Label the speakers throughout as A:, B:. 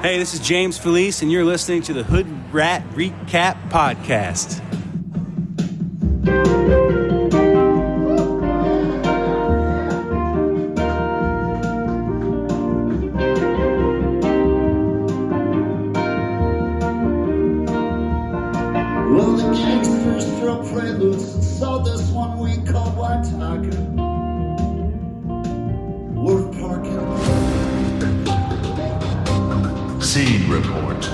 A: Hey, this is James Felice, and you're listening to the Hoodrat Recap podcast.
B: Well, the gangsters throw preludes, so this one we call White Tiger. Worth parking.
C: Scene report.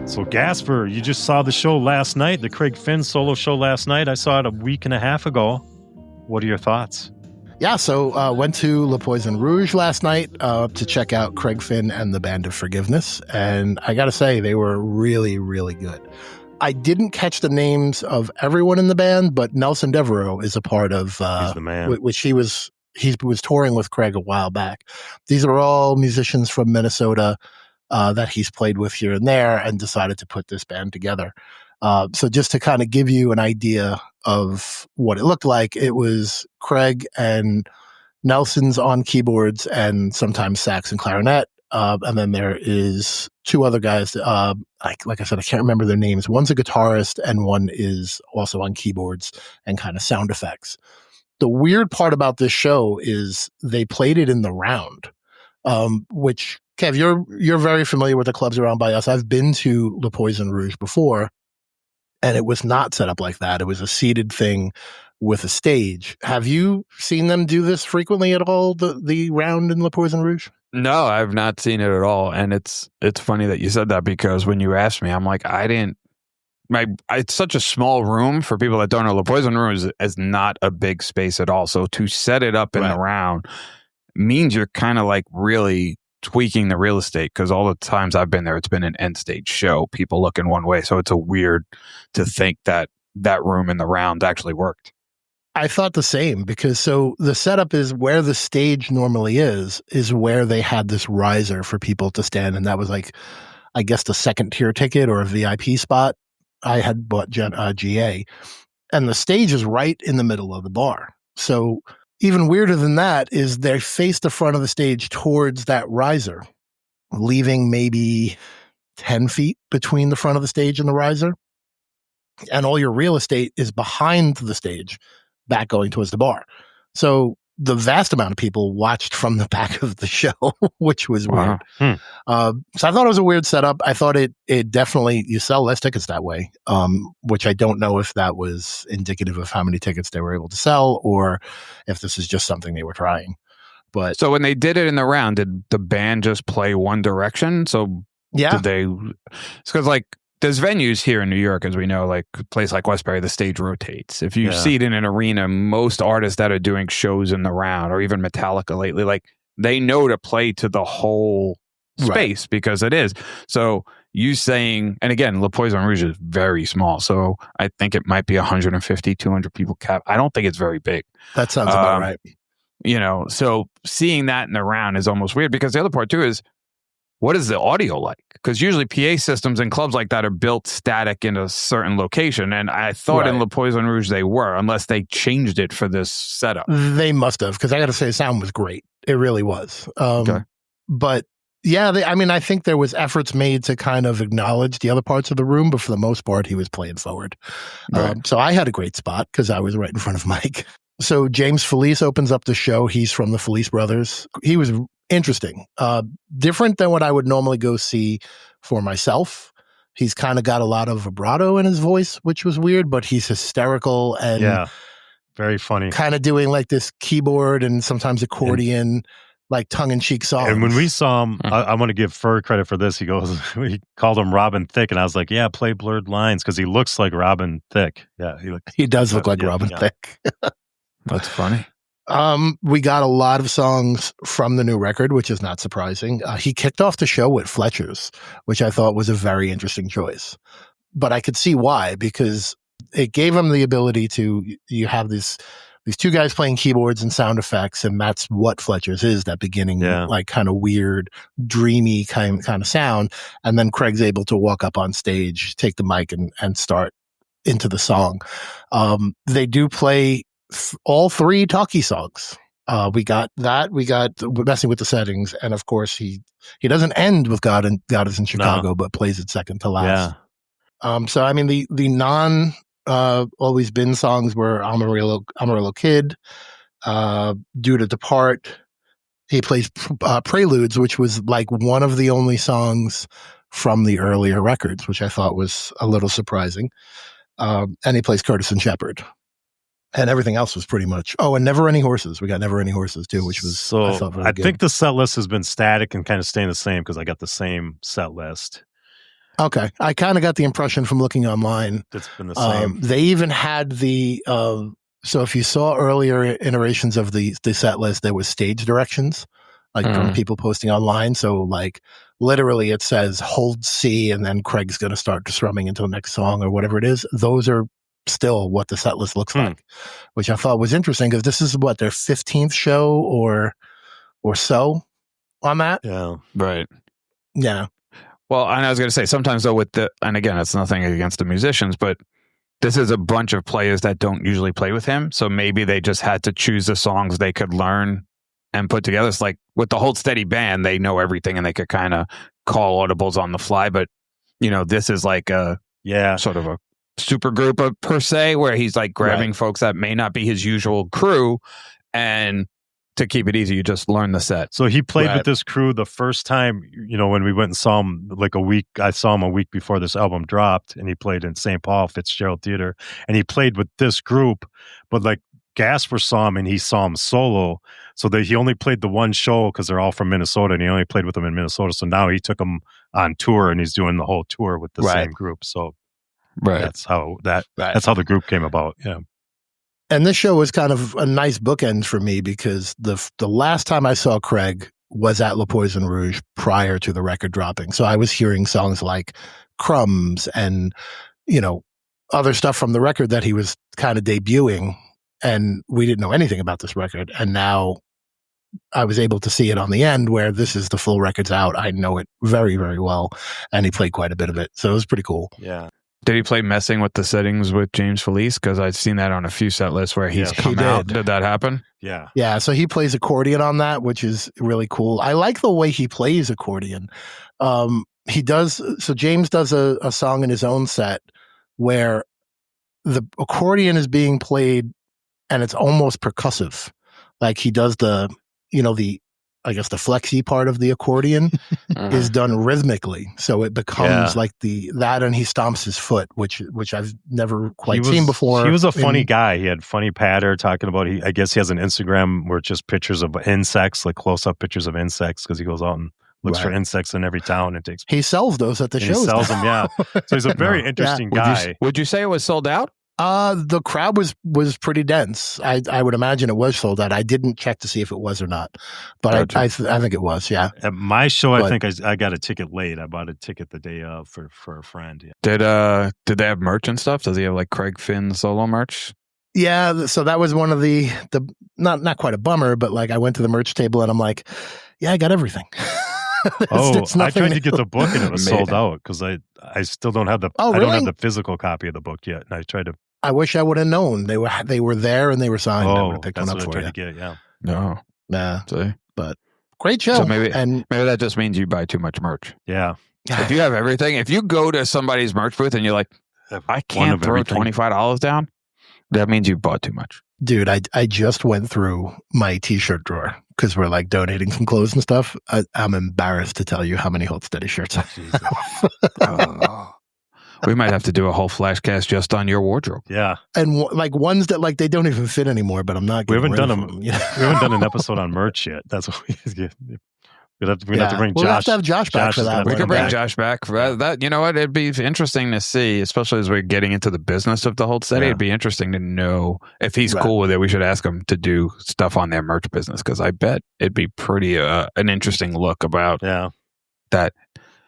D: So Gaspar, you just saw the show last night, the Craig Finn solo show last night. I saw it a week and a half ago. What are your thoughts?
E: Yeah, so went to Le Poisson Rouge last night to check out Craig Finn and the Band of Forgiveness. And I got to say, they were really, really good. I didn't catch the names of everyone in the band, but Nelson Devereaux is a part of,
D: He's the man.
E: Which he was touring with Craig a while back. These are all musicians from Minnesota that he's played with here and there and decided to put this band together. So just to kind of give you an idea of what it looked like, it was Craig and Nelson's on keyboards and sometimes sax and clarinet. And then there is two other guys, like I said, I can't remember their names. One's a guitarist and one is also on keyboards and kind of sound effects. The weird part about this show is they played it in the round, which, Kev, you're very familiar with the clubs around by us. I've been to Le Poisson Rouge before, and it was not set up like that. It was a seated thing with a stage. Have you seen them do this frequently at all, the round in Le Poisson Rouge?
F: No, I've not seen it at all. And it's funny that you said that, because when you asked me, I'm like, it's such a small room. For people that don't know, Le Poisson Rouge is not a big space at all. So to set it up in the round means you're kind of like really tweaking the real estate, because all the times I've been there, it's been an end stage show, people looking one way. So it's a weird to think that that room in the round actually worked.
E: I thought the same, because so the setup is where the stage normally is where they had this riser for people to stand. And that was like, I guess, the second tier ticket or a VIP spot. I had bought GA, and the stage is right in the middle of the bar. So even weirder than that is they face the front of the stage towards that riser, leaving maybe 10 feet between the front of the stage and the riser. And all your real estate is behind the stage, back going towards the bar. So the vast amount of people watched from the back of the show, which was weird. So I thought it was a weird setup. I thought it definitely, you sell less tickets that way, which I don't know if that was indicative of how many tickets they were able to sell or if this is just something they were trying. But
F: so when they did it in the round, did the band just play one direction? So
E: yeah,
F: it's because like there's venues here in New York, as we know, like a place like Westbury, the stage rotates. If you see it in an arena, most artists that are doing shows in the round, or even Metallica lately, like they know to play to the whole space because it is. So you saying, and again, Le Poisson Rouge is very small. So I think it might be 150, 200 people cap. I don't think it's very big.
E: That sounds about right.
F: You know, so seeing that in the round is almost weird, because the other part too is, what is the audio like? Because usually PA systems in clubs like that are built static in a certain location. And I thought in Le Poisson Rouge they were, unless they changed it for this setup.
E: They must have, because I got to say, the sound was great. It really was. But yeah, I think there was efforts made to kind of acknowledge the other parts of the room, but for the most part, he was playing forward. So I had a great spot because I was right in front of Mike. So James Felice opens up the show. He's from the Felice brothers. He was interesting, different than what I would normally go see for myself. He's kind of got a lot of vibrato in his voice, which was weird, but he's hysterical and
D: very funny.
E: Kind of doing like this keyboard and sometimes accordion, like tongue-in-cheek songs.
D: And when we saw him, I want to give Fur credit for this. He called him Robin Thicke, and I was like, yeah, play Blurred Lines, because he looks like Robin Thicke. Yeah,
E: he does look like Robin Thicke.
F: That's funny.
E: We got a lot of songs from the new record, which is not surprising. He kicked off the show with Fletcher's, which I thought was a very interesting choice. But I could see why, because it gave him the ability to, you have these two guys playing keyboards and sound effects, and that's what Fletcher's is, that beginning, like kind of weird, dreamy kind of sound. And then Craig's able to walk up on stage, take the mic and start into the song. They do play all three talkie songs. We got that. We got Messing with the Settings, and of course he doesn't end with God is in Chicago, but plays it second to last. So I mean the non Always Been songs were Amarillo Kid, Due to Depart. He plays Preludes, which was like one of the only songs from the earlier records, which I thought was a little surprising. And he plays Curtis and Shepherd. And everything else was pretty much. Oh, and Never Any Horses. We got Never Any Horses too, which was I thought very good.
D: think the set list has been static and kind of staying the same because I got the same set list.
E: Okay, I kind of got the impression from looking online.
D: It's been the same.
E: They even had the. So if you saw earlier iterations of the set list, there was stage directions, like from people posting online. So like literally it says hold C and then Craig's going to start strumming into the next song or whatever it is. Those are still what the set list looks like, which I thought was interesting because this is what their 15th show or so on that.
F: Yeah. Right.
E: Yeah.
F: Well, and I was going to say sometimes though and again, it's nothing against the musicians, but this is a bunch of players that don't usually play with him. So maybe they just had to choose the songs they could learn and put together. It's like with the Hold Steady band, they know everything and they could kind of call audibles on the fly. But, this is like sort of a super group per se, where he's like grabbing folks that may not be his usual crew. And to keep it easy, you just learn the set.
D: So he played with this crew the first time, when we went and saw him I saw him a week before this album dropped, and he played in St. Paul Fitzgerald Theater, and he played with this group, but like Gaspar saw him and he saw him solo. So that he only played the one show because they're all from Minnesota and he only played with them in Minnesota. So now he took them on tour and he's doing the whole tour with the same group. So that's how that's how the group came about. Yeah.
E: And this show was kind of a nice bookend for me because the last time I saw Craig was at Le Poisson Rouge prior to the record dropping. So I was hearing songs like Crumbs and, other stuff from the record that he was kind of debuting. And we didn't know anything about this record. And now I was able to see it on the end where this is the full record's out. I know it very, very well. And he played quite a bit of it. So it was pretty cool.
D: Yeah.
F: Did he play Messing with the Settings with James Felice? Because I've seen that on a few set lists where he's come out. Did that happen?
D: Yeah.
E: Yeah. So he plays accordion on that, which is really cool. I like the way he plays accordion. He does. So James does a song in his own set where the accordion is being played and it's almost percussive. Like he does the the flexy part of the accordion is done rhythmically. So it becomes like that and he stomps his foot, which I've never quite seen before.
D: He was a funny guy. He had funny patter talking about, I guess he has an Instagram where it's just pictures of insects, like close-up pictures of insects because he goes out and looks for insects in every town and takes.
E: He sells those at the shows.
D: He sells them, yeah. So he's a very interesting guy.
F: Would you say it was sold out?
E: The crowd was pretty dense. I would imagine it was sold out. I didn't check to see if it was or not, but I think it was. Yeah.
D: At my show, I think I got a ticket late. I bought a ticket the day of for a friend.
F: Yeah. Did they have merch and stuff? Does he have like Craig Finn solo merch?
E: Yeah. So that was one of the not quite a bummer, but like I went to the merch table and I'm like, yeah, I got everything.
D: it's I tried to get the book and it was sold out because I still don't have I don't have the physical copy of the book yet. And I tried to.
E: I wish I would have known they were there and they were signed. I would have picked one up for you.
D: To get, yeah.
F: No.
E: Nah.
F: See?
E: But great show.
F: So maybe that just means you buy too much merch.
D: Yeah.
F: If you have everything, if you go to somebody's merch booth and you're like, I can't throw $25 down, that means you bought too much.
E: Dude, I just went through my t-shirt drawer because we're like donating some clothes and stuff. I'm embarrassed to tell you how many Hold Steady shirts I have.
F: We might have to do a whole flashcast just on your wardrobe.
D: Yeah.
E: And like ones that like they don't even fit anymore, but I'm not.
D: We haven't done them. We haven't done an episode on merch yet. That's what we get. We'd have to bring Josh.
E: We'll have to have Josh back for that.
F: We could bring Josh back for that. You know what? It'd be interesting to see, especially as we're getting into the business of the Hold Steady. It'd be interesting to know if he's cool with it. We should ask him to do stuff on their merch business because I bet it'd be pretty an interesting look about that.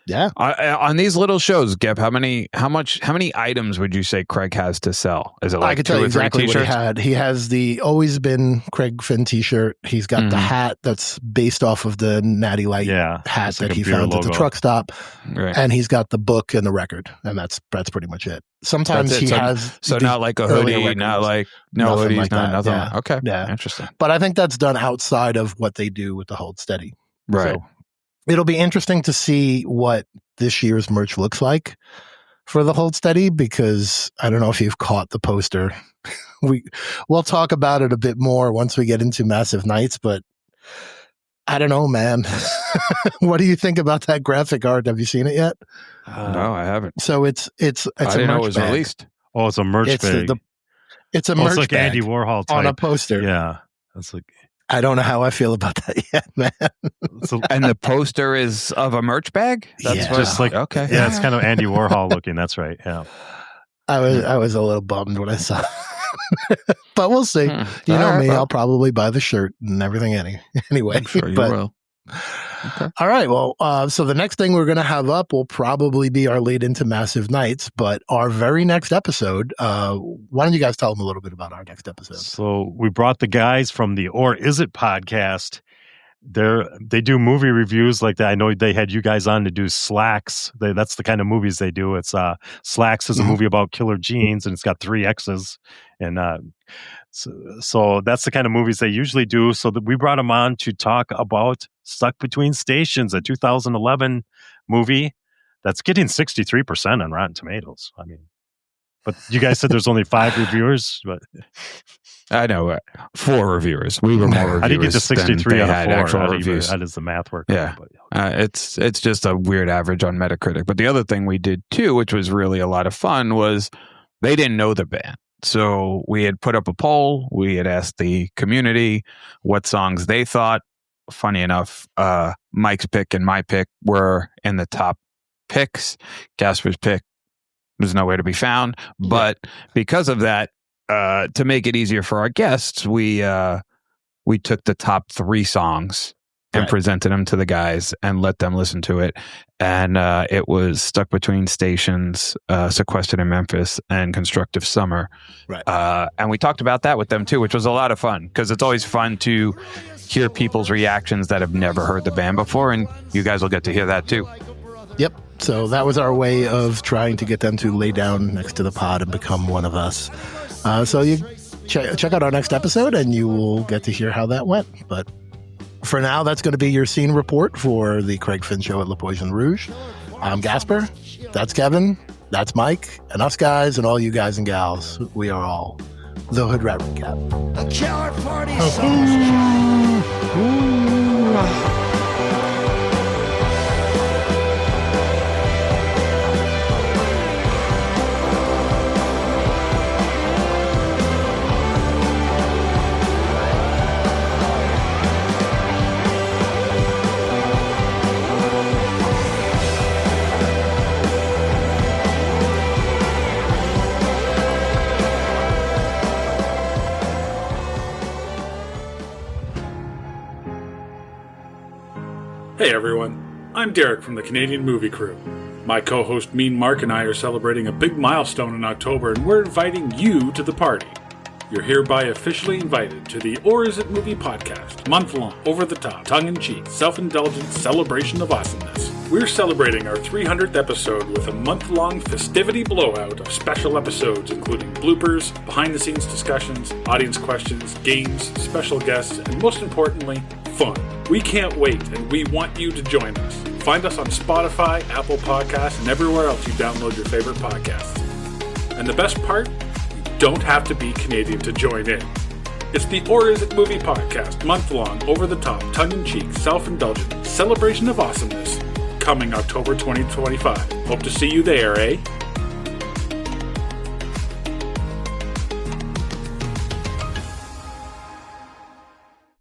E: Yeah.
F: On these little shows, Geb, how many items would you say Craig has to sell? Is it like
E: I could tell you exactly what he had. He has the Always Been Craig Finn t-shirt. He's got the hat that's based off of the Natty Light hat that he found at the truck stop.
F: Right.
E: And he's got the book and the record. And that's pretty much it. Sometimes he has...
F: So not like a hoodie,
E: records,
F: not like... No hoodies,
E: like that.
F: nothing.
E: Yeah.
F: Okay.
E: Yeah.
F: Interesting.
E: But I think that's done outside of what they do with the Hold Steady.
F: Right.
E: So it'll be interesting to see what this year's merch looks like for the Hold Steady, because I don't know if you've caught the poster. We'll talk about it a bit more once we get into Massive Nights, but I don't know, man. What do you think about that graphic art? Have you seen it yet?
F: No, I haven't.
E: So it's
F: I didn't know it was released.
D: Oh, it's a merch bag.
E: It's a merch
D: like
E: bag
D: Andy Warhol type.
E: on a poster.
D: Yeah. That's like...
E: I don't know how I feel about that yet, man.
F: And the poster is of a merch bag?
E: That's
D: just like,
F: okay.
D: Yeah, it's kind of Andy Warhol looking. That's right. Yeah.
E: I was a little bummed when I saw it. But we'll see. You know me, I'll probably buy the shirt and everything anyway.
F: I'm sure you will.
E: Okay. All right. Well, so the next thing we're going to have up will probably be our lead into Massive Nights, but our very next episode, why don't you guys tell them a little bit about our next episode?
D: So we brought the guys from the Or Is It podcast. They do movie reviews like that. I know they had you guys on to do Slacks. That's the kind of movies they do. It's Slacks is a movie about killer jeans, and it's got 3 X's. And so that's the kind of movies they usually do. So we brought them on to talk about Stuck Between Stations, a 2011 movie that's getting 63% on Rotten Tomatoes. I mean, but you guys said there's only 5 reviewers. But
F: I know 4 reviewers. We were more reviewers.
D: I didn't get to 63
F: than
D: out
F: they
D: of 4.
F: actual reviews.
D: How does the math work?
F: Yeah, it's just a weird average on Metacritic. But the other thing we did too, which was really a lot of fun, was they didn't know the band. So we had put up a poll. We had asked the community what songs they thought. Funny enough, Mike's pick and my pick were in the top picks. Gaspar's pick was nowhere to be found. But because of that, to make it easier for our guests, we took the top 3 songs and presented them to the guys and let them listen to it. And it was Stuck Between Stations, Sequestered in Memphis, and Constructive Summer.
E: Right.
F: And we talked about that with them too, which was a lot of fun, because it's always fun to hear people's reactions that have never heard the band before, and you guys will get to hear that too.
E: Yep. So that was our way of trying to get them to lay down next to the pod and become one of us. So you check out our next episode and you will get to hear how that went. But for now, that's going to be your scene report for the Craig Finn Show at Poisson Rouge. I'm Gaspar. That's Kevin. That's Mike. And us guys and all you guys and gals. We are all the Hoodrat Recap.
B: A killer party
G: Hey everyone, I'm Derek from the Canadian Movie Crew. My co-host Mean Mark and I are celebrating a big milestone in October, and we're inviting you to the party. You're hereby officially invited to the Or Is It Movie podcast, month-long, over-the-top, tongue-in-cheek, self-indulgent celebration of awesomeness. We're celebrating our 300th episode with a month-long festivity blowout of special episodes including bloopers, behind-the-scenes discussions, audience questions, games, special guests, and most importantly, fun. We can't wait, and we want you to join us. Find us on Spotify, Apple Podcasts, and everywhere else you download your favorite podcasts. And the best part? You don't have to be Canadian to join in. It's the Or Is It Movie podcast, month-long, over-the-top, tongue-in-cheek, self-indulgent celebration of awesomeness, coming October 2025. Hope to see you there, eh?